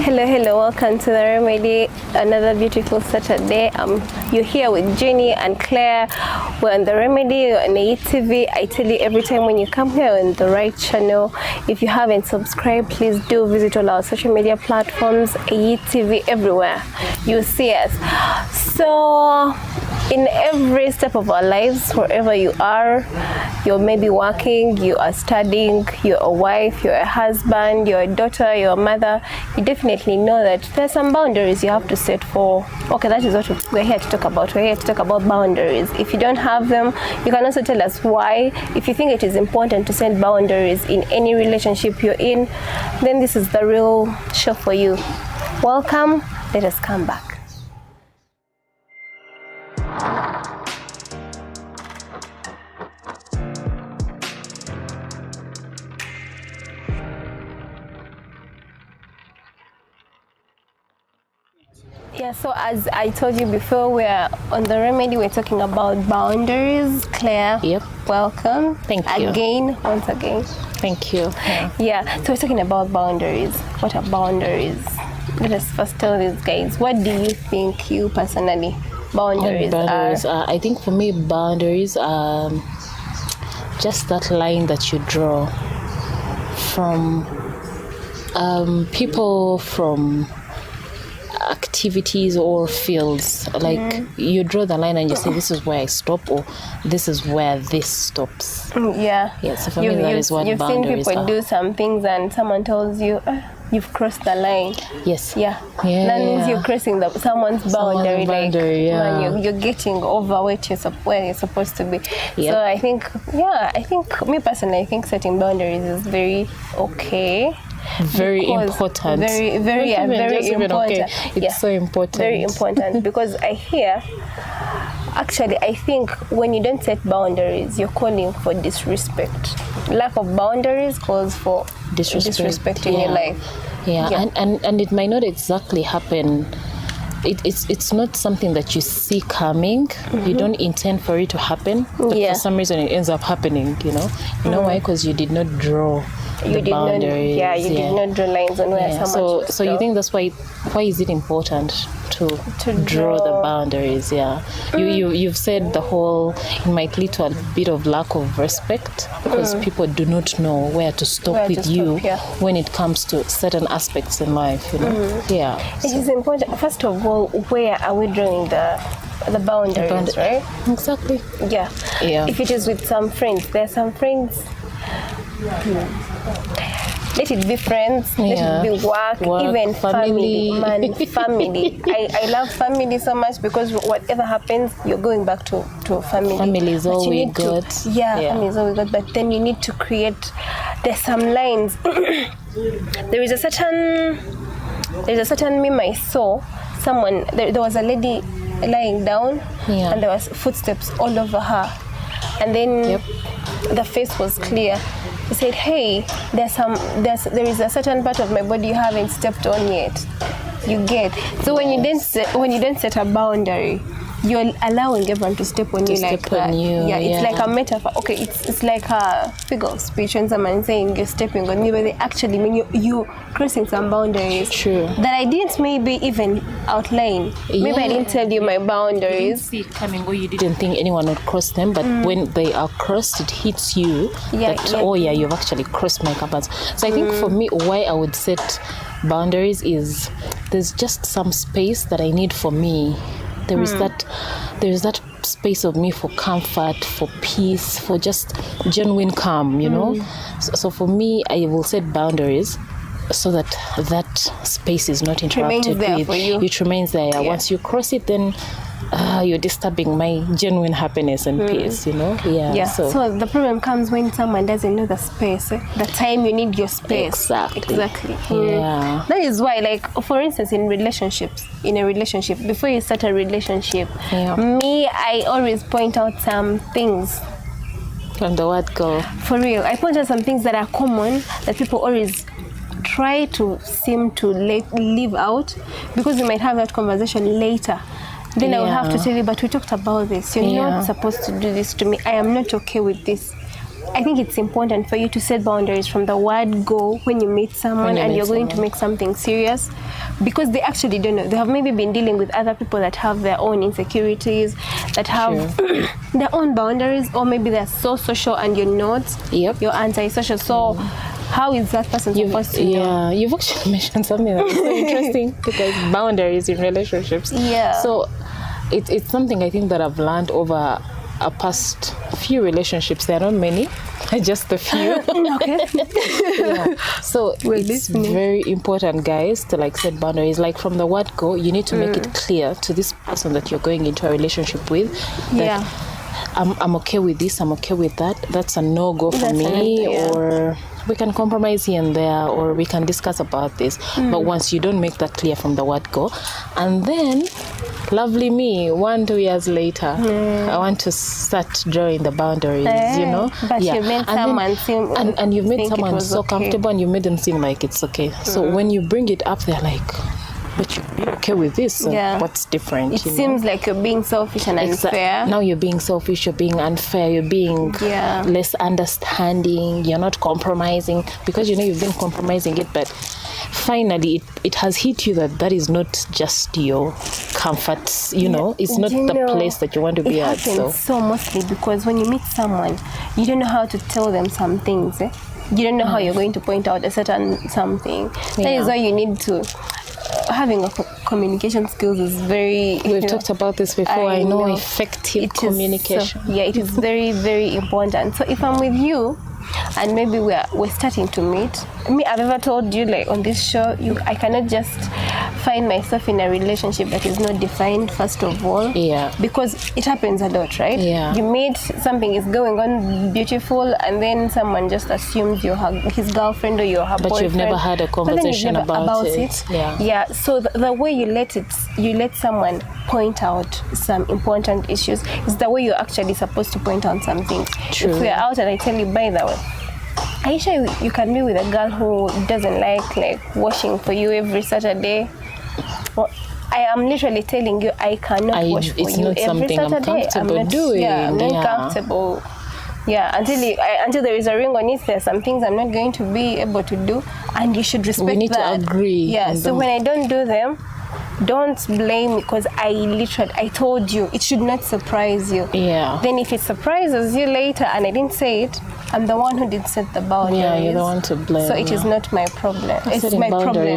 Hello, welcome to TheRemedy, another beautiful Saturday. You're here with Jenny and Claire. We're on TheRemedy, on TV. I tell you, every time when you come here, we're on the right channel. If you haven't subscribed, please do visit all our social media platforms, TV, everywhere. You'll see us. So, in every step of our lives, wherever you are, you're maybe working, you are studying, you're a wife, you're a husband, you're a daughter, you're a mother, you definitely know that there's some boundaries you have to set for. Okay, that is what we're here to talk about. We're here to talk about boundaries. If you don't have them, you can also tell us why. If you think it is important to set boundaries in any relationship you're in, then this is the real show for you. Welcome, let us come back. Yeah, so as I told you before, we're on TheRemedy. We're talking about boundaries. Claire, yep. Welcome. Thank you. Once again. Thank you. Yeah, so we're talking about boundaries. What are boundaries? Let us first tell these guys, what do you think you personally boundaries are? I think for me, boundaries are just that line that you draw from people, from activities or fields. Like you draw the line and you say, this is where I stop, or this is where this stops. Yeah. So for me, that is what you've boundaries seen people are. Do some things and someone tells you, you've crossed the line. Yes. That means you're crossing someone's boundary. Man, you're getting over where you're supposed to be. Yep. So I think me personally, I think setting boundaries is very okay. Very important. Very important. Okay. It's so important. Very important because I think when you don't set boundaries, you're calling for disrespect. Lack of boundaries calls for disrespect in your life. And it might not exactly happen. It's not something that you see coming. You don't intend for it to happen, but for some reason it ends up happening. You know why? Because you did not draw the boundaries. You did not draw lines on where someone. So you think that's why is it important to draw the boundaries? You've said the whole, it might lead to a bit of lack of respect because people do not know where to stop with you when it comes to certain aspects in life. It is important. First of all, where are we drawing the boundaries, right? Exactly. Yeah. If it is with some friends, there are some friends. Let it be friends, let it be work, even family. Family. I love family so much because whatever happens, you're going back to family. Family is all we got. Family is all we got. But then you need to create. There's some lines. There is a certain meme I saw. There was a lady lying down, and there was footsteps all over her, and then the face was clear. He said, "Hey, there is a certain part of my body you haven't stepped on yet." You get. So when you don't set a boundary, you're allowing everyone to step on you like that. It's like a metaphor. Okay, it's like a figure of speech when someone saying you're stepping on me, but they actually mean you crossing some boundaries. True. That I didn't maybe even outline. Maybe I didn't tell you my boundaries. You didn't see it coming, or you didn't think anyone would cross them, but when they are crossed, it hits you you've actually crossed my boundaries. So I think for me, why I would set boundaries is there's just some space that I need for me. There is that space of me for comfort, for peace, for just genuine calm, So for me, I will set boundaries so that space is not interrupted with. It remains there. Yeah. Once you cross it, then you're disturbing my genuine happiness and peace, So the problem comes when someone doesn't know the space, the time you need your space. Exactly. Yeah. That is why, like, for instance, in a relationship, before you start a relationship, I always point out some things. From the word go. For real. I point out some things that are common that people always try to seem to leave out because we might have that conversation later. Then I will have to tell you, but we talked about this. You're not supposed to do this to me. I am not okay with this. I think it's important for you to set boundaries from the word go when you meet someone and you're going to make something serious, because they actually don't know. They have maybe been dealing with other people that have their own insecurities, that have their own boundaries, or maybe they're so social and you're not. Yep. You're antisocial. So how is that person supposed to know? Yeah, you've actually mentioned something that's so interesting, because boundaries in relationships. Yeah. So it's something I think that I've learned over a past few relationships. There are not many, just a few. Okay. Yeah. So it's very important, guys, to like set boundaries. Like from the word go, you need to make it clear to this person that you're going into a relationship with that I'm okay with this, I'm okay with that. That's a no-go for me, or we can compromise here and there, or we can discuss about this. But once you don't make that clear from the word go, and then lovely me, 1-2 years later, I want to start drawing the boundaries, But you made someone seem and you've made someone so comfortable, and you made them seem like it's okay. So when you bring it up, they're like, but you're okay with this, so what's different? It seems like you're being selfish and unfair. Now you're being selfish, you're being unfair, you're being less understanding, you're not compromising, because you've been compromising it, but finally it has hit you that is not just your comfort, it's not the place that you want to be at. So mostly because when you meet someone, you don't know how to tell them some things. You don't know how you're going to point out a certain something. That is why you need to having a communication skills is very. We've talked about this before. I know effective communication. It is very, very important. So if I'm with you, and maybe we're starting to meet. I've ever told you, like on this show, I cannot just find myself in a relationship that is not defined, first of all. Yeah. Because it happens a lot, right? Yeah. You meet, something is going on beautiful, and then someone just assumes you're his girlfriend or you're her boyfriend. But you've never had a conversation about it. Yeah. So the way you let someone point out some important issues is the way you're actually supposed to point out some things. True. If we're out and I tell you, by the way, Aisha, you can be with a girl who doesn't like washing for you every Saturday. Well, I am literally telling you I cannot wash for you every Saturday. I'm not doing. Yeah, I'm not comfortable. Yeah, until there is a ring on it, there are some things I'm not going to be able to do, and you should respect that. We need to agree. Yeah, so when I don't do them, don't blame me, because I told you. It should not surprise you. Yeah. Then if it surprises you later and I didn't say it, I'm the one who did set the boundaries. Yeah, you're the one to blame. So it is not my problem. It's my problem.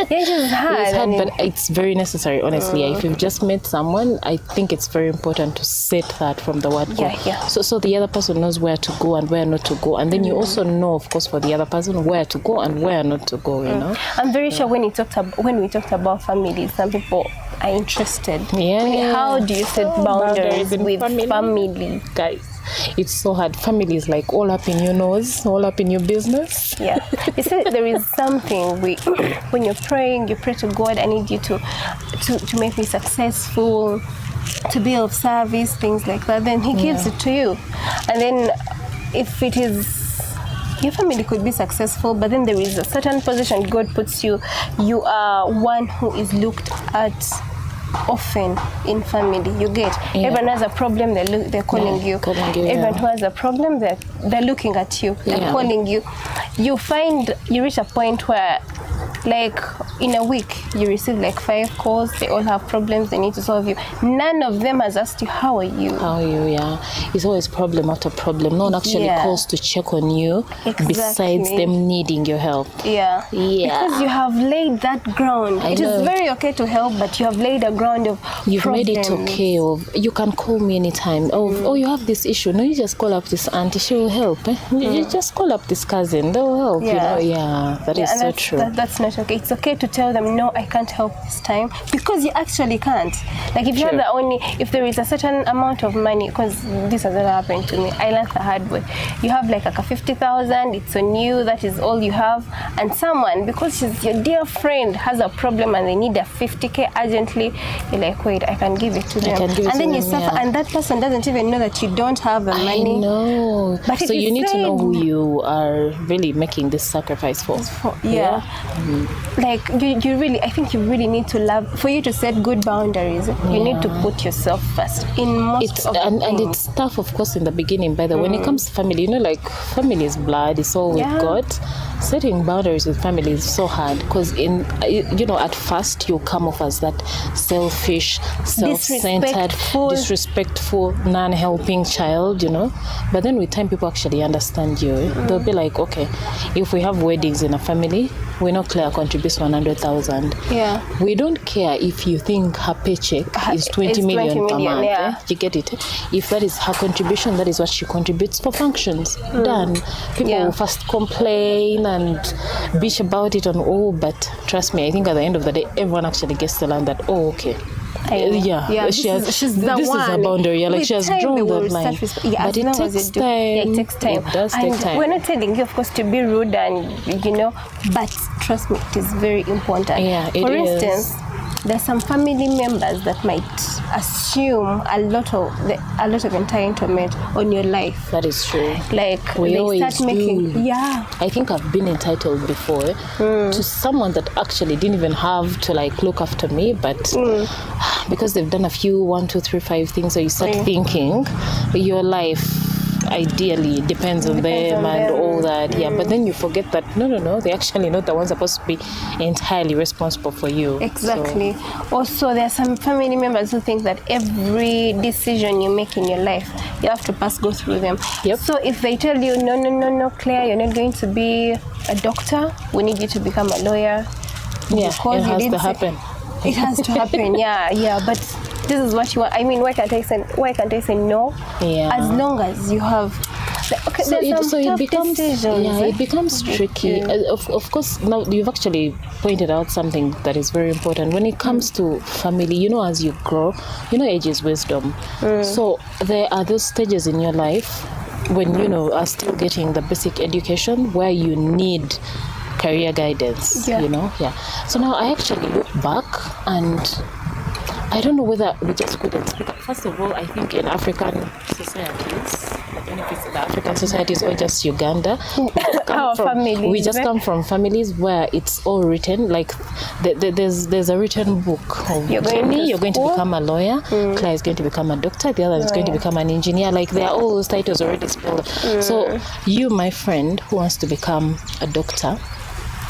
It is hard. It's hard, but it's very necessary, honestly. If you've just met someone, I think it's very important to set that from the word go. Yeah. So the other person knows where to go and where not to go. And then you also know, of course, for the other person, where to go and where not to go, I'm very sure when we talked about family, some people are interested. Yeah. How do you set boundaries with family? Guys, it's so hard. Family is like all up in your nose, all up in your business. Yeah. You see, there is something when you're praying, you pray to God, I need you to make me successful, to be of service, things like that. Then He gives it to you. And then if it is, your family could be successful, but then there is a certain position God puts you. You are one who is looked at often in family. You get everyone has a problem, they're calling you. Everyone who has a problem, they're looking at you, they're calling you. You reach a point where, like, in a week you receive like 5 calls, they all have problems they need to solve you. None of them has asked you how are you. It's always problem after problem. No one actually calls to check on you. Besides them needing your help. Because you have laid that ground. It is very okay to help, but you have laid a ground of you've problems. made it okay of you can call me anytime. Oh, you have this issue. No, you just call up this auntie, she will help. You just call up this cousin, they'll help. That is so true. That's not okay. It's okay to tell them, no, I can't help this time, because you actually can't. Like if you're if there is a certain amount of money, because this has never happened to me, I learned the hard way. You have like a 50,000, it's on you, that is all you have, and someone, because she's your dear friend, has a problem and they need a 50K urgently, you're like, wait, I can give it to them. And then you suffer, and that person doesn't even know that you don't have the money. I know. But so you need to know who you are really making this sacrifice for. Like you really, I think you really need to love, for you to set good boundaries, you need to put yourself first in most of the and things. it's tough, of course, in the beginning, but when it comes to family, like family is blood, it's all we've got. Setting boundaries with family is so hard because at first you come off as that selfish, self-centered, disrespectful, non-helping child, but then with time people actually understand you. They'll be like, okay, if we have weddings in a family, we know Claire contributes 100,000. Yeah. We don't care if you think her paycheck is 20 million per month. Yeah. You get it? If that is her contribution, that is what she contributes for functions. Done. People will first complain and bitch about it and all, but trust me, I think at the end of the day, everyone actually gets to learn that, okay. She's the one. This is a boundary. Like she has drawn that line. But it takes time. It takes time. It does take time. We're not telling you, of course, to be rude and but trust me, it is very important. Yeah, For instance, there's some family members that might assume a lot of entitlement on your life. That is true. Like we they always start making do. I think I've been entitled before to someone that actually didn't even have to look after me, but because they've done a few 1, 2, 3, 5 things, so you start thinking your life ideally depends on them and all that. But then you forget that no, they're actually not the ones supposed to be entirely responsible for you. Exactly. Also, there are some family members who think that every decision you make in your life, you have to go through them. So if they tell you, no, Claire, you're not going to be a doctor, we need you to become a lawyer. It has to happen. It has to happen, but this is what you want. I mean, why can't I say no? As long as you have. It becomes tricky. Of course, now you've actually pointed out something that is very important. When it comes to family, as you grow, age is wisdom. So there are those stages in your life when are still getting the basic education where you need career guidance. So now I actually look back and I don't know whether we just couldn't speak up. First of all, I think in African societies, I don't know if it's the African societies or just Uganda, we just come from families where it's all written, like there's a written book. You're going to become a lawyer, Claire is going to become a doctor, the other is going to become an engineer. Like there are all those titles already spelled. So you, my friend, who wants to become a doctor,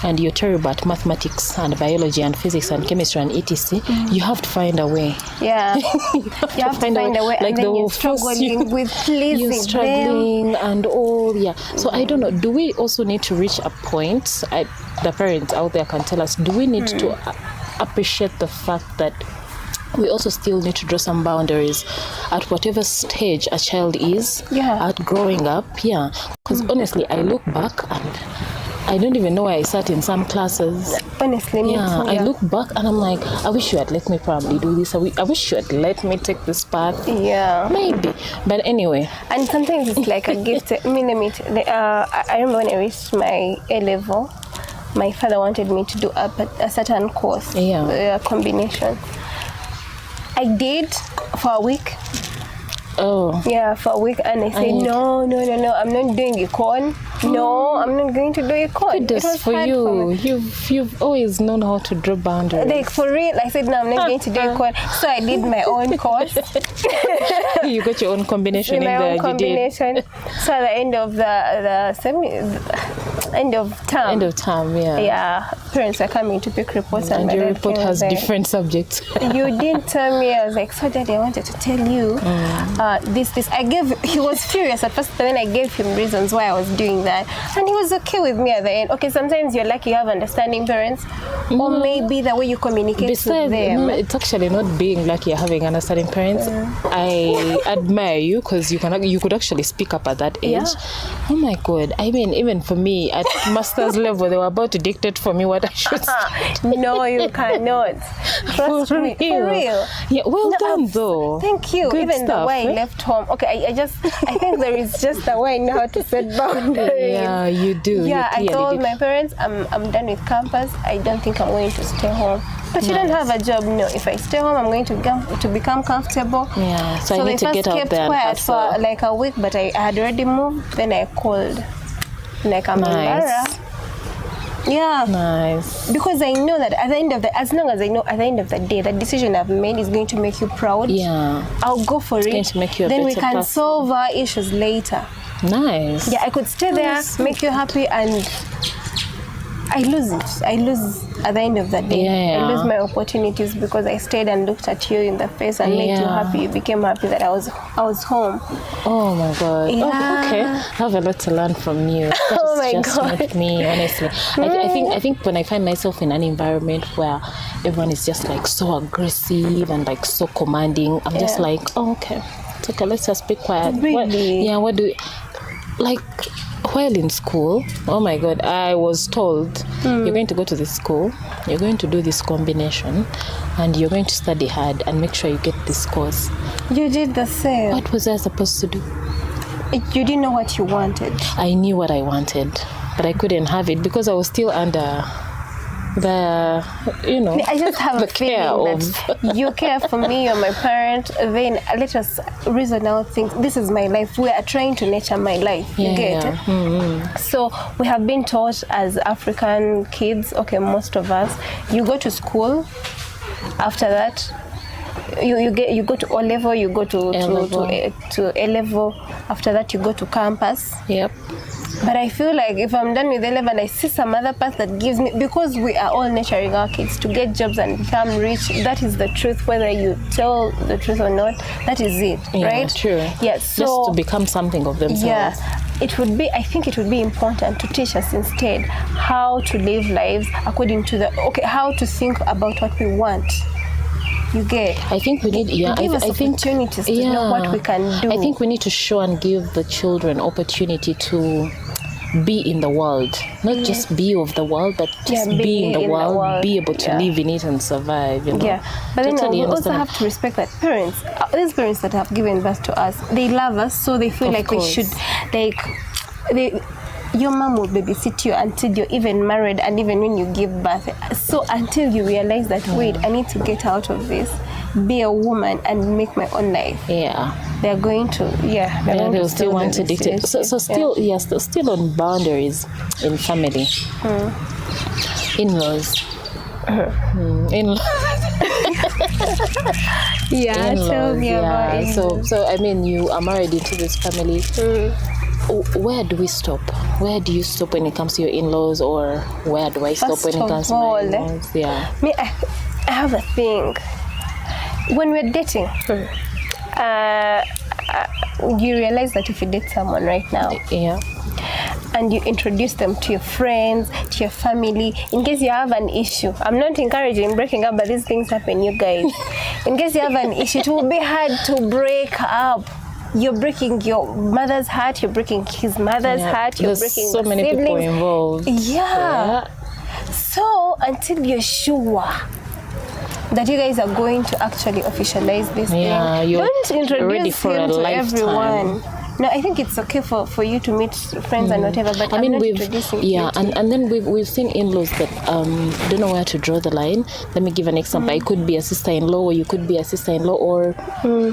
and you're terrible at mathematics and biology and physics and chemistry and etc., you have to find a way. You have to find a way. Like and then you're struggling with pleasing you're struggling them. And all. So I don't know, do we also need to reach a point, the parents out there can tell us, do we need to appreciate the fact that we also still need to draw some boundaries at whatever stage a child is at growing up? Because honestly, I look back and I don't even know where I sat in some classes. Honestly, me too, I look back and I'm like, I wish you had let me probably do this. I wish you had let me take this path. Maybe. But anyway. And sometimes it's like a gift. I remember when I reached my A-level, my father wanted me to do a certain course, a combination. I did for a week. For a week, and I said, no, I'm not doing econ. No, I'm not going to do econ. It was for you. You've always known how to draw boundaries. Like for real, I said, no, I'm not going to do econ. So I did my own course. You got your own combination in there. So at the end of end of term, parents are coming to pick reports, and your report has different subjects. You didn't tell me. I was like, so Daddy, I wanted to tell you this. He was furious at first, but then I gave him reasons why I was doing that, and he was okay with me at the end. Okay, sometimes you're lucky you have understanding parents, or maybe the way you communicate with them. It's actually not being lucky having understanding parents. I admire you because you could actually speak up at that age. Oh my God! I mean, even for me at master's level, they were about to dictate for me what I should say. No, you cannot. Trust me, for real. Well done though. Thank you. Good even stuff, the way I left home. Okay, I think there is just a way I know how to set boundaries. Yeah, you do. I told my parents I'm done with campus. I don't think I'm going to stay home. But you don't have a job. No, if I stay home, I'm going to become comfortable. So I need to get out there and kept quiet for like a week, but I had already moved. Then I called. Like I'm embarrassed. Yeah. Nice. Because I know that at the end of the, as long as I know at the end of the day, the decision I've made is going to make you proud. Yeah. I'll go for it. Going to make you a then we better can person. solve our issues later. Nice. Yeah, I could stay there, make you happy, and I lose it. I lose at the end of the day. Yeah. I lose my opportunities because I stayed and looked at you in the face and made you happy. You became happy that I was home. Oh my God. Yeah. Oh, okay. I have a lot to learn from you. That Oh is my just God. not me, honestly. I think when I find myself in an environment where everyone is just like so aggressive and like so commanding, I'm just like, oh, okay. It's okay. Let's just be quiet. Really? What do like? While in school, oh my God, I was told you're going to go to this school, you're going to do this combination, and you're going to study hard and make sure you get this course. You did the same. What was I supposed to do? You didn't know what you wanted. I knew what I wanted, but I couldn't have it because I was still under the, I just have the a feeling that you care for me, you're my parent, then let us reason out things. This is my life. We are trying to nurture my life. You get it? Mm-hmm. So we have been taught as African kids, okay, most of us, you go to school, after that, you go to O level, you go to A level, after that you go to campus. Yep. But I feel like if I'm done with A level and I see some other path that gives me, because we are all nurturing our kids to get jobs and become rich, that is the truth, whether you tell the truth or not, that is it, right? True. Yeah, so just to become something of themselves. Yeah, I think it would be important to teach us instead how to live lives according to how to think about what we want. You get. I think we need, give us opportunities to know what we can do. I think we need to show and give the children opportunity to be in the world, not just be of the world, but just be in the world, be able to live in it and survive. Yeah, but then we also have to respect that these parents that have given birth to us, they love us, so they feel like we should, your mom will babysit you until you're even married and even when you give birth. So until you realize that, wait, I need to get out of this, be a woman and make my own life. Yeah. They're going to, they'll still want to dictate. So still on boundaries in family. In-laws. In-laws. Tell me about it. So I mean, you are married into this family. Where do we stop? Where do you stop when it comes to your in-laws, or where do I stop when it comes to my in-laws? Yeah. Me, I have a thing. When we're dating, you realize that if you date someone right now, and you introduce them to your friends, to your family, in case you have an issue. I'm not encouraging breaking up, but these things happen, you guys. In case you have an issue, it will be hard to break up. You're breaking your mother's heart, you're breaking his mother's heart, you're breaking so many siblings. people involved. Yeah. So until you're sure that you guys are going to actually officialize this thing, don't introduce him to everyone. No, I think it's okay for you to meet friends and whatever, but I'm not introducing you to. And then we've seen in-laws that don't know where to draw the line. Let me give an example. It could be a sister-in-law, or you could be a sister-in-law, or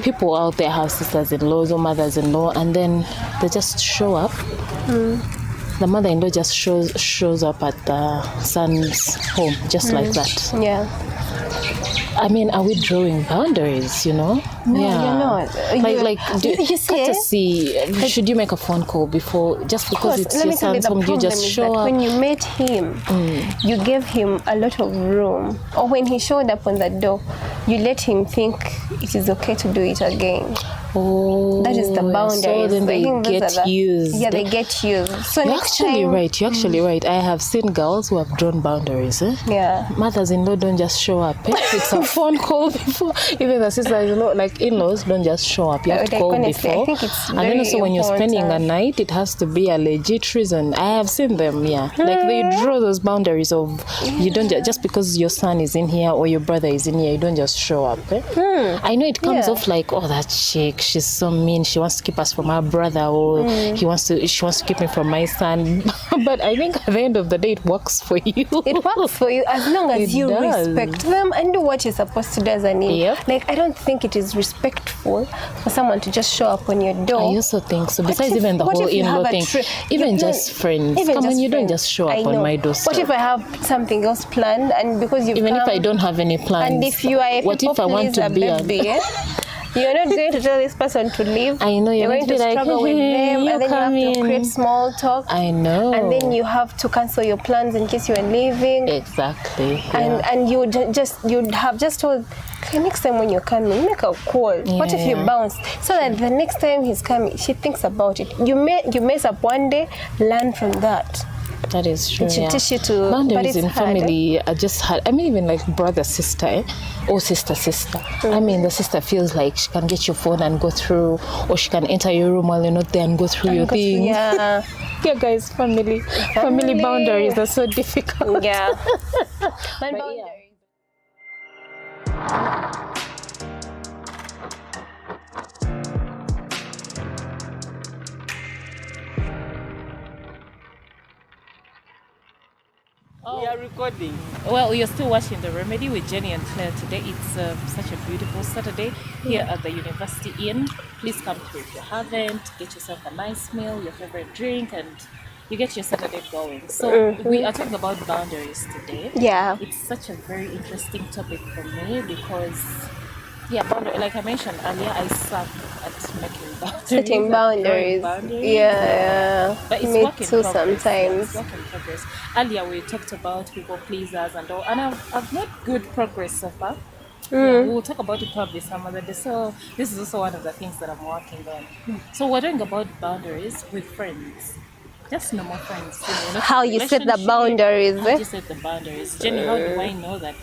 people out there have sisters-in-laws or mothers-in-law, and then they just show up. The mother-in-law just shows up at the son's home, just like that. Yeah. I mean, are we drawing boundaries, No, you're not. Should you make a phone call before, just because it's your son's home, you just show up? When you met him, you gave him a lot of room. Or when he showed up on the door, you let him think it is okay to do it again. Oh, that is the boundaries. So then they get used. Yeah, they get used. So You're actually right. I have seen girls who have drawn boundaries. Yeah. Mothers-in-law don't just show up. It's a phone call before. Even the sisters-in-law, like in-laws, don't just show up. You have to call before. I think it's and then also when you're spending a night, it has to be a legit reason. I have seen them. Like they draw those boundaries of you don't just because your son is in here or your brother is in here, you don't just show up. I know it comes off like, oh, that chick, she's so mean, she wants to keep us from our brother, or she wants to keep me from my son. But I think at the end of the day, it works for you. It works for you as long as you respect them and do what you're supposed to do as an Yep. Like, I don't think it is respectful for someone to just show up on your door. I also think so. Besides even the whole in-law thing, even just friends. Come on, you don't just show up on my doorstep. What if I have something else planned, and because you've Even come, if I don't have any plans, and if you are a what if I want to be baby, you're not going to tell this person to leave. I know you're going to struggle with them, and then you have to create small talk. I know. And then you have to cancel your plans in case you are leaving. Exactly. Yeah. And you'd have just told, okay, next time when you're coming, make a call. Yeah. What if you bounce? So that the next time he's coming, she thinks about it. You mess up one day, learn from that. That is true. It should teach you to. Boundaries in family are just hard. I mean, even like brother, sister, or sister. I mean, the sister feels like she can get your phone and go through, or she can enter your room while you're not there and go through your things. Yeah. Yeah, guys, family boundaries are so difficult. Yeah. Boundaries. We are recording. Well, you're still watching The Remedy with Jenny and Claire today. It's such a beautiful Saturday here at the University Inn. Please come through if you haven't. Get yourself a nice meal, your favorite drink, and you get your Saturday going. So we are talking about boundaries today. Yeah. It's such a very interesting topic for me because, like I mentioned earlier, I suck at making boundaries. Setting boundaries. Yeah. But it's Me work in too progress. sometimes. It's work in progress. Earlier we talked about people pleasers and all, and I've made good progress so far. Yeah, we'll talk about it probably some other day. So this is also one of the things that I'm working on. So we're talking about boundaries with friends. Just normal friends. Not How you set the boundaries. How you set the boundaries. Jenny, how do I know that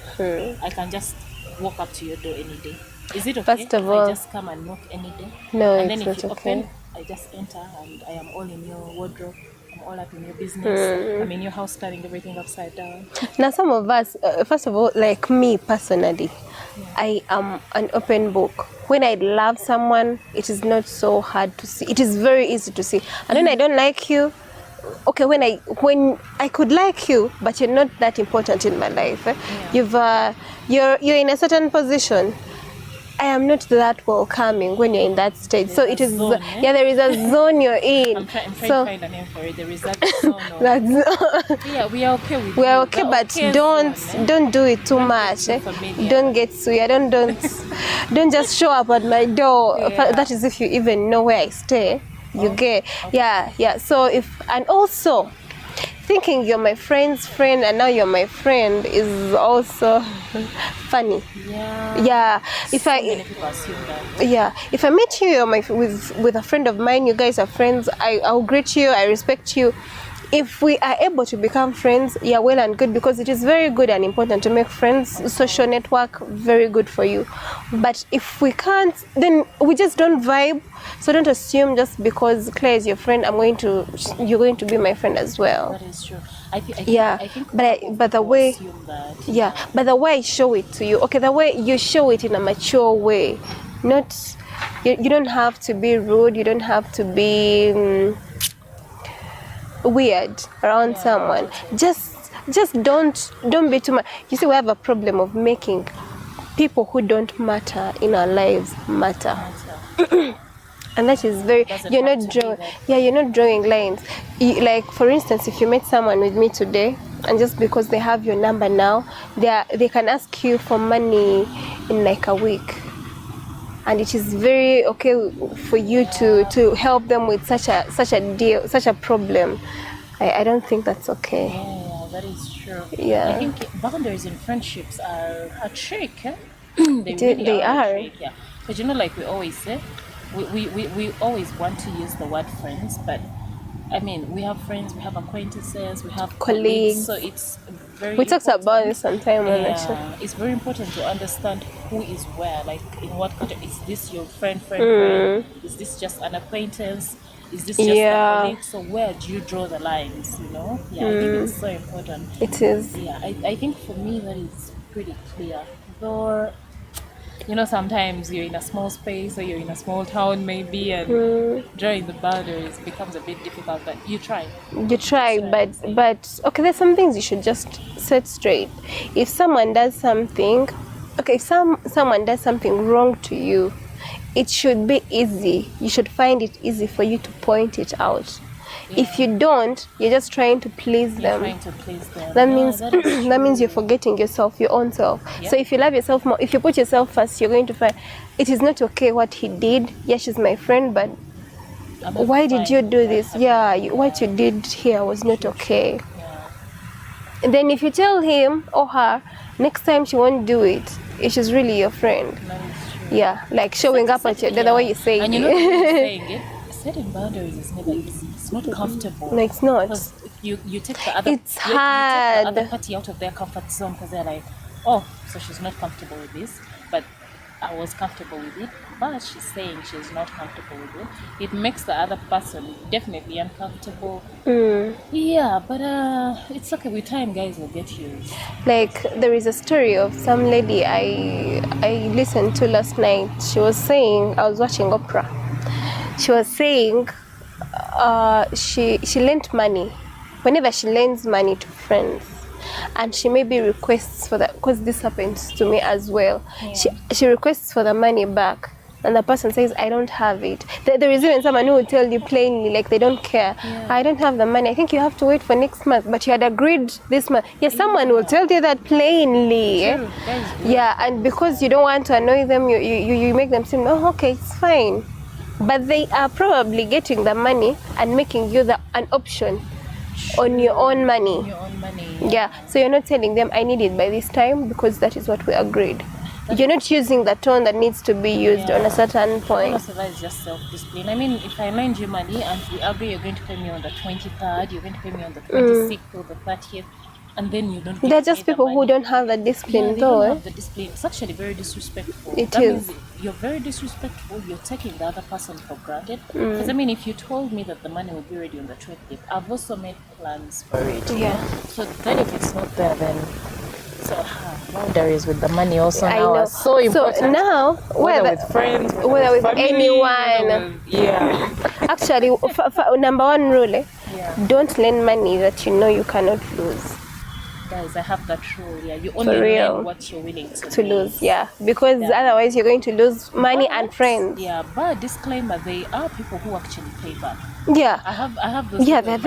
I can just walk up to your door any day? Is it okay First of if all, I just come and knock any day? No, And it's then if not you okay. open, I just enter and I am all in your wardrobe. I'm all up in your business. I'm in your house turning everything upside down. Now, some of us, first of all, like me personally, I am an open book. When I love someone, it is not so hard to see. It is very easy to see. And when I don't like you, okay, when I could like you, but you're not that important in my life. You're in a certain position. I am not that welcoming when you're in that stage. So it is zone, there is a zone you're in. I'm trying to find a name for it. There is that zone. Yeah, we are okay with we are you. okay, The but okay don't zone, do it too much. get too familiar. Don't get suya. Don't just show up at my door. Yeah. That is if you even know where I stay. You get yeah. So and also thinking you're my friend's friend and now you're my friend is also funny. Yeah. If Many people assume that. If I meet you, you're with a friend of mine, you guys are friends, I'll greet you, I respect you. If we are able to become friends, well and good, because it is very good and important to make friends. Social network, very good for you. But if we can't, then we just don't vibe. So don't assume just because Claire is your friend, you're going to be my friend as well. That is true. I think but the way, assume that. but the way I show it to you, okay, the way you show it in a mature way, not you don't have to be rude, you don't have to be weird around someone. Just don't be too much. You see, we have a problem of making people who don't matter in our lives matter. And that is you're not drawing lines. Like, for instance, if you met someone with me today and just because they have your number now, they can ask you for money in like a week, and it is very okay for you to help them with such a deal, such a problem. I don't think that's okay. Yeah, that is true. Yeah. I think boundaries in friendships are a trick. They really are. A trick, yeah. But like we always say, we always want to use the word friends, but I mean, we have friends, we have acquaintances, we have colleagues. So it's very we talked about this sometime on the show. It's very important to understand who is where, like in what context. Is this your friend? Is this just an acquaintance? Is this just a colleague? So where do you draw the lines, I think it's so important. It is. I think for me that is pretty clear. Though you know, sometimes you're in a small space or you're in a small town maybe, and drawing the boundaries becomes a bit difficult, but you try. You try, but okay, there's some things you should just set straight. If someone does something, okay, if someone does something wrong to you, it should be easy. You should find it easy for you to point it out. If you don't, you're just trying to please them. Trying to please them. That means that means you're forgetting yourself, your own self. So if you love yourself more, if you put yourself first, you're going to find it is not okay what he did. Yeah, she's my friend, but why did you do this? Yeah, what you did here was not okay. And then if you tell him or her, next time she won't do it. If she's really your friend. Yeah, like showing up at you. The way you say it. And you know what you're saying it? Setting boundaries is never easy. It's not comfortable. No, it's not. Because you take the other, It's you hard. take the other party out of their comfort zone because they're like, oh, so she's not comfortable with this, but I was comfortable with it, but she's saying she's not comfortable with it. It makes the other person definitely uncomfortable. Yeah, but it's okay. With time, guys will get used. Like there is a story of some lady I listened to last night. She was saying, I was watching Oprah. She was saying she lent money. Whenever she lends money to friends, and she maybe requests for that, because this happens to me as well. She requests for the money back, and the person says, I don't have it. There is even someone who will tell you plainly, like they don't care. I don't have the money. I think you have to wait for next month, but you had agreed this month. Someone will tell you that plainly. Yeah, and because you don't want to annoy them, you make them seem, oh, okay, it's fine. But they are probably getting the money and making you an option on your own money. Yeah, so you're not telling them I need it by this time because that is what we agreed. You're not using the tone that needs to be used on a certain point. Also, that is just self-discipline. I mean, if I lend you money and we agree you're going to pay me on the 23rd, you're going to pay me on the 26th or the 30th, and then you don't. They're just people who don't have the discipline, they though. don't have the discipline. It's actually very disrespectful. It that is. Means you're very disrespectful. You're taking the other person for granted. Because I mean, if you told me that the money will be ready on the 20th, I've also made plans for it. Yeah. So then, if it's not there, then boundaries with the money also I now know. are so important. So now, whether with friends, whether with family, anyone. Actually, number one rule, don't lend money that you know you cannot lose. Guys, I have that rule. Yeah, you only lend what you're willing to lose. Yeah, because otherwise you're going to lose money and friends. Yeah, but disclaimer: they are people who actually pay back. Yeah, I have those. Yeah, they're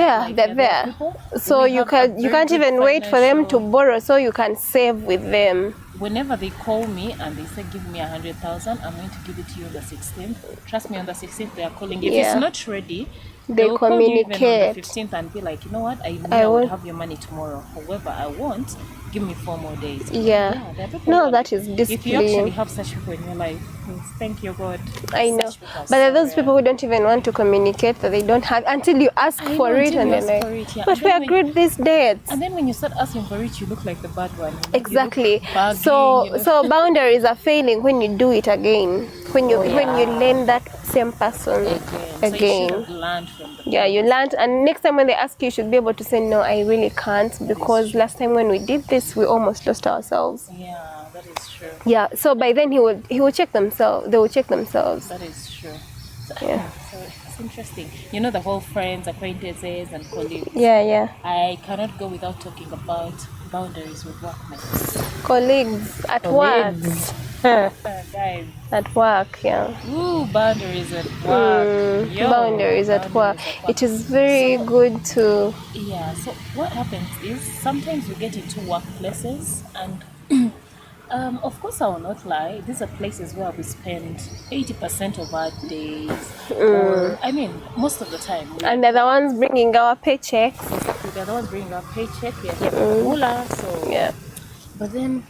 there. So you can't even wait for them to borrow, so you can save with them. Whenever they call me and they say give me 100,000, I'm going to give it to you on the 16th. Trust me, on the 16th they are calling. If it's not ready, they will communicate. Call you even on the 15th and be like, you know what, I will have your money tomorrow. However, I want, give me 4 more days. No, that is discipline. If you actually have such people in your life, thank you God. I know, but there are those people who don't even want to communicate that they don't have until you ask for it, and then like, but we agreed these dates. And then when you start asking for it, you look like the bad one. Exactly. So boundaries are failing when you do it again. When you lend that same person again. So you should have learned from the you learned, and next time when they ask you should be able to say no, I really can't, because last time when we did this we almost lost ourselves. Yeah, that is true. Yeah, so by then he will check themselves. They will check themselves. That is true. So it's interesting. You know, the whole friends, acquaintances and colleagues. Yeah. I cannot go without talking about boundaries with workmates. Colleagues at work. Guys. At work, Ooh, boundaries at work. Boundaries at work. It is very good to... Yeah, so what happens is sometimes we get into workplaces and of course I will not lie, these are places where we spend 80% of our days, or I mean most of the time. And they're the ones bringing our paychecks. They're the ones bringing our paycheck, we are here for moolah, so but then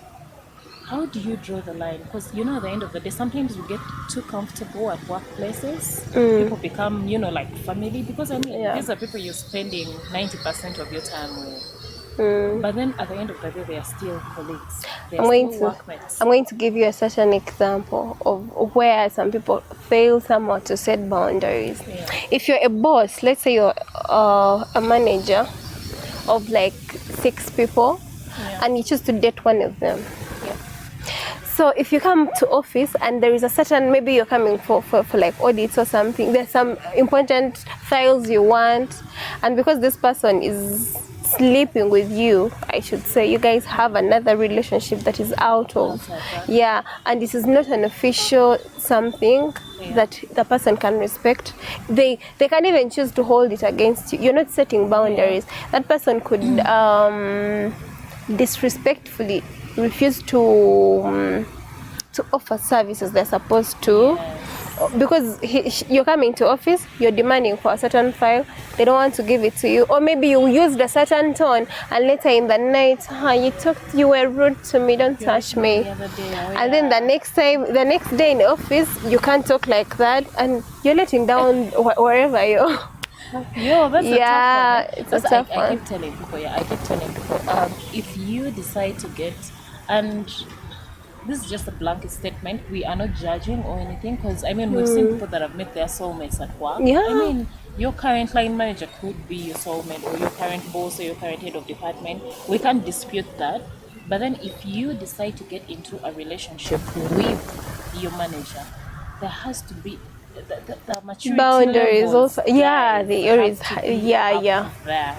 how do you draw the line? Because you know, at the end of the day, sometimes we get too comfortable at workplaces. People become, you know, like family, because I mean these are people you're spending 90% of your time with. But then at the end of the day, they are still colleagues. They are still workmates. I'm going to give you a certain example of where some people fail somewhat to set boundaries. If you're a boss, let's say you're a manager of like 6 people, and you choose to date one of them. So if you come to office and there is a certain, maybe you're coming for like audits or something, there's some important files you want, and because this person is sleeping with you, I should say, you guys have another relationship that is out of, and this is not an official something that the person can respect. They can even choose to hold it against you. You're not setting boundaries. That person could disrespectfully refuse to offer services they're supposed to, because you're coming to office, you're demanding for a certain file, they don't want to give it to you, or maybe you used a certain tone and later in the night, you were rude to me, don't touch me, and then the next day in the office you can't talk like that, and you're letting down wherever you're. Yo, that's a tough one. It's a tough one. I keep telling people, if you decide to get, and this is just a blanket statement, we are not judging or anything, because I mean we've seen people that have met their soulmates at work. I mean, your current line manager could be your soulmate, or your current boss, or your current head of department. We can't dispute that. But then if you decide to get into a relationship with your manager, there has to be the maturity boundaries also. There.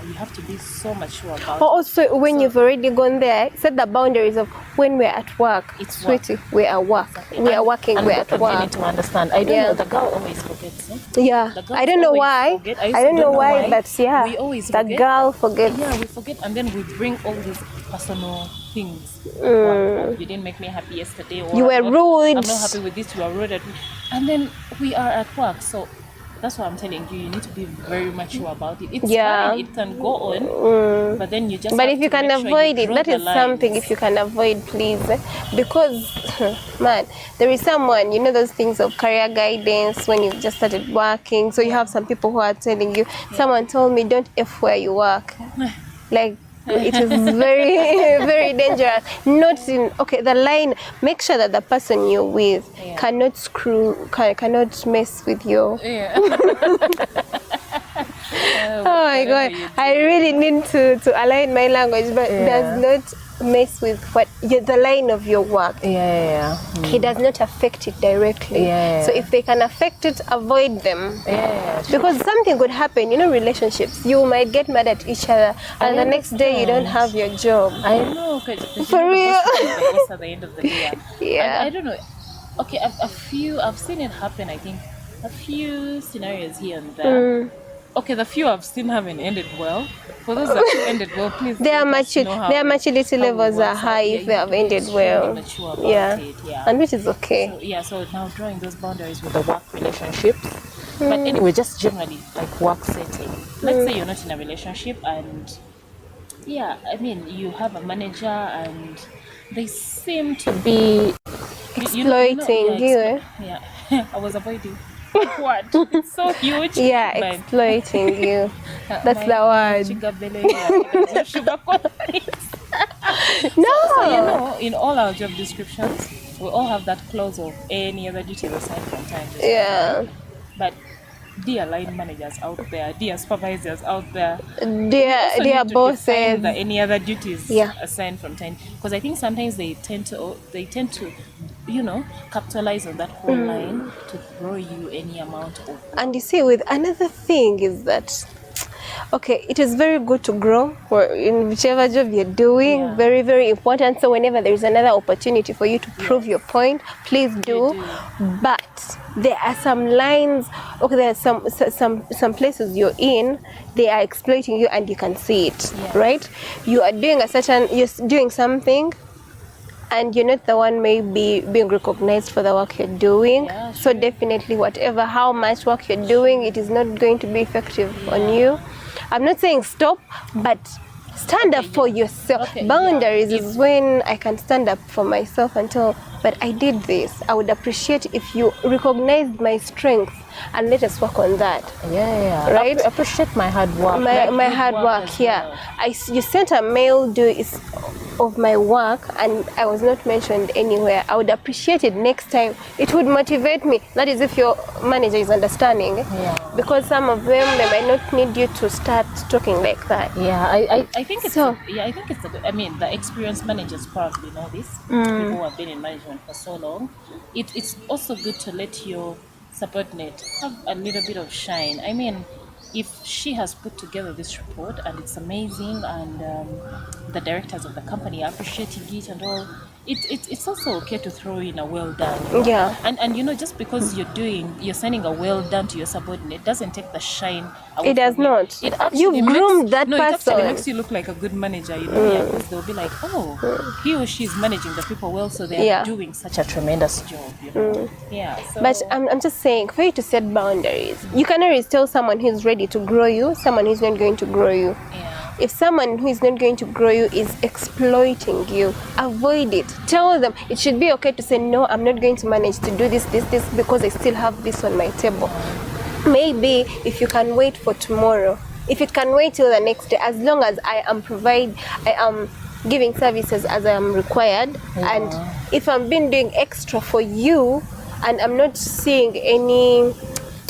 You have to be so mature about also when you've already gone there, set the boundaries of when we're at work. It's sweetie, we're at work. Exactly. We are working, we're at You work. need to understand. I don't know, the girl always forgets. I don't know why. I don't know why, but we always the forget. girl forgets. We forget, and then we bring all these personal things. You didn't make me happy yesterday, or You were rude. I'm not happy with this. You are rude at me, and then we are at work. So that's what I'm telling you. You need to be very mature about it. It's fine. It can go on, but then you just. But have if you to can make sure avoid you it, draw that the is something. lines. If you can avoid, please, because man, there is someone, you know, those things of career guidance when you've just started working. So you have some people who are telling you. Someone told me, don't F where you work, like. It is very, very dangerous. Not in the line. Make sure that the person you're with cannot cannot mess with you. Oh my God! I really need to align my language, but does not mess with the line of your work. He does not affect it directly. So if they can affect it, avoid them. Because something could happen. You know, relationships. You might get mad at each other, and the next day you don't have your job. I know. For real. The boss at the end of the day. Yeah. I don't know. Okay, I've seen it happen. I think a few scenarios here and there. Okay, the few I've seen haven't ended well. For those that have ended well, please. Their maturity levels are high if they have ended well. And which is okay. So now drawing those boundaries with the work relationships. But anyway, just generally like work setting. Let's say you're not in a relationship, and I mean you have a manager and they seem to be exploiting you. I was avoiding. What? It's so huge. Exploiting you. That's the word. No. So, you know, in all our job descriptions, we all have that clause of any other duties assigned from time to time. But dear line managers out there, dear supervisors out there, dear bosses, the any other duties assigned from time, because I think sometimes they tend to capitalize on that whole line to throw you any amount of. And you see, with another thing is that it is very good to grow in whichever job you're doing. Very, very important. So whenever there is another opportunity for you to prove your point, please do. But there are some lines. There are some places you're in, they are exploiting you, and you can see it. Right? You are doing you're doing something, and you're not the one maybe being recognized for the work you're doing. So definitely, how much work you're doing, it is not going to be effective on you. I'm not saying stop, but stand up for yourself. Boundaries is when I can stand up for myself and tell, but I did this. I would appreciate if you recognized my strength and let us work on that. Right? Appreciate my hard work. My hard work. You sent a mail. of my work and I was not mentioned anywhere, I would appreciate it next time. It would motivate me. That is if your manager is understanding. Because some of them, they might not need you to start talking like that. I think it's I think it's a good, I mean, the experienced managers probably know this. People who have been in management for so long. It's also good to let your subordinate have a little bit of shine. I mean, if she has put together this report and it's amazing, and the directors of the company are appreciating it and all, it's also okay to throw in a well done. Yeah. And you know, just because you're sending a well done to your subordinate doesn't take the shine away. It does from not. It actually You've groomed that It actually person. makes you look like a good manager, you know, because they'll be like, oh, he or she is managing the people well, so they're doing such a tremendous job, you know. So, but I'm just saying, for you to set boundaries, you can always tell someone who's ready to grow you, someone who's not going to grow you. If someone who is not going to grow you is exploiting you, avoid it. Tell them it should be okay to say, no, I'm not going to manage to do this because I still have this on my table. Maybe if you can wait for tomorrow, if it can wait till the next day, as long as I am giving services as I am required, and if I'm been doing extra for you and I'm not seeing any...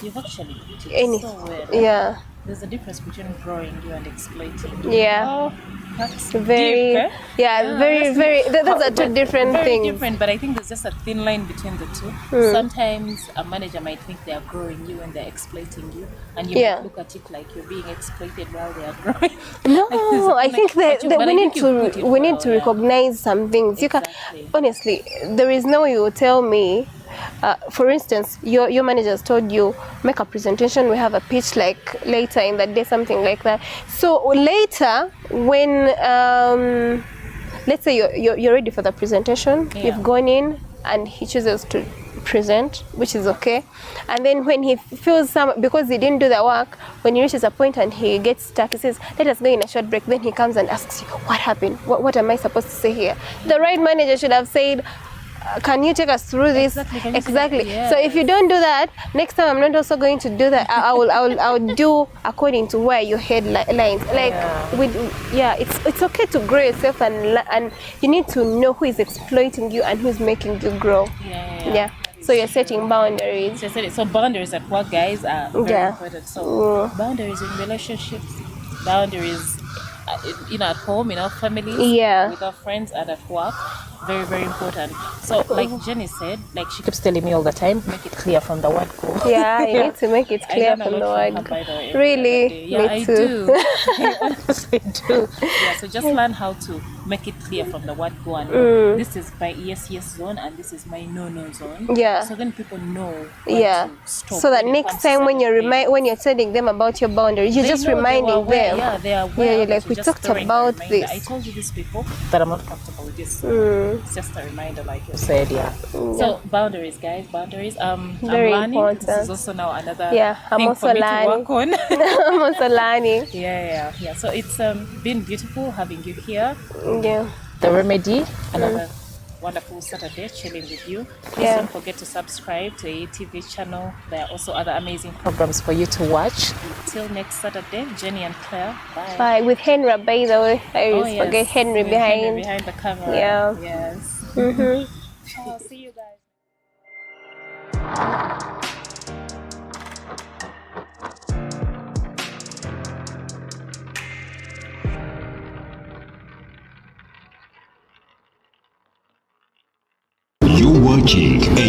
You've actually put it so well. Yeah. There's a difference between growing you and exploiting you. Yeah. Oh, that's very deep, eh? very those are two different very things. Different, but I think there's just a thin line between the two. Sometimes a manager might think they are growing you and they're exploiting you, and you might look at it like you're being exploited while they are growing. No, I think that we need to recognize some things. Exactly. You can, honestly, there is no way you will tell me. For instance, your manager has told you, make a presentation, we have a pitch like later in the day, something like that. So later, when let's say you're ready for the presentation, you've gone in and he chooses to present, which is okay. And then when he feels because he didn't do the work, when he reaches a point and he gets stuck, he says, let us go in a short break. Then he comes and asks you, what happened? What am I supposed to say here? The right manager should have said, can you take us through this? Exactly. So if you don't do that, next time I'm not also going to do that. I will do according to where your headlines. Like it's okay to grow yourself, and you need to know who is exploiting you and who is making you grow. So you're setting boundaries. So boundaries at work, guys, are very important. So boundaries in relationships, boundaries at home, in our families, with our friends, and at work. Very, very important. So, like Jenny said, like she keeps telling me all the time, make it clear from the word go. Yeah, you need to make it clear from the word go. Really? Yeah, me too. I do. I honestly do. Yeah, so just learn how to make it clear from the word go, and this is my yes zone and this is my no zone. Yeah. So then people know to stop. So that next time when you're telling them about your boundaries, you're just reminding them. Yeah, they are aware. Yeah, you're like, we talked about this. I told you this before that I'm not comfortable with this. It's just a reminder, like you said. So boundaries, guys, boundaries. Very I'm learning. important. This is also now another I'm thing also for me learning. to work on. I'm also learning. Yeah. So it's been beautiful having you here. Yeah. The Remedy, another wonderful Saturday chilling with you. Please don't forget to subscribe to a TV channel. There are also other amazing programs for you to watch. Till next Saturday, Jenny and Claire. Bye. Bye. With Henry, by the way. I always forget Henry behind. Henry behind the camera. Yeah. Yes. I'll see you guys. You're watching a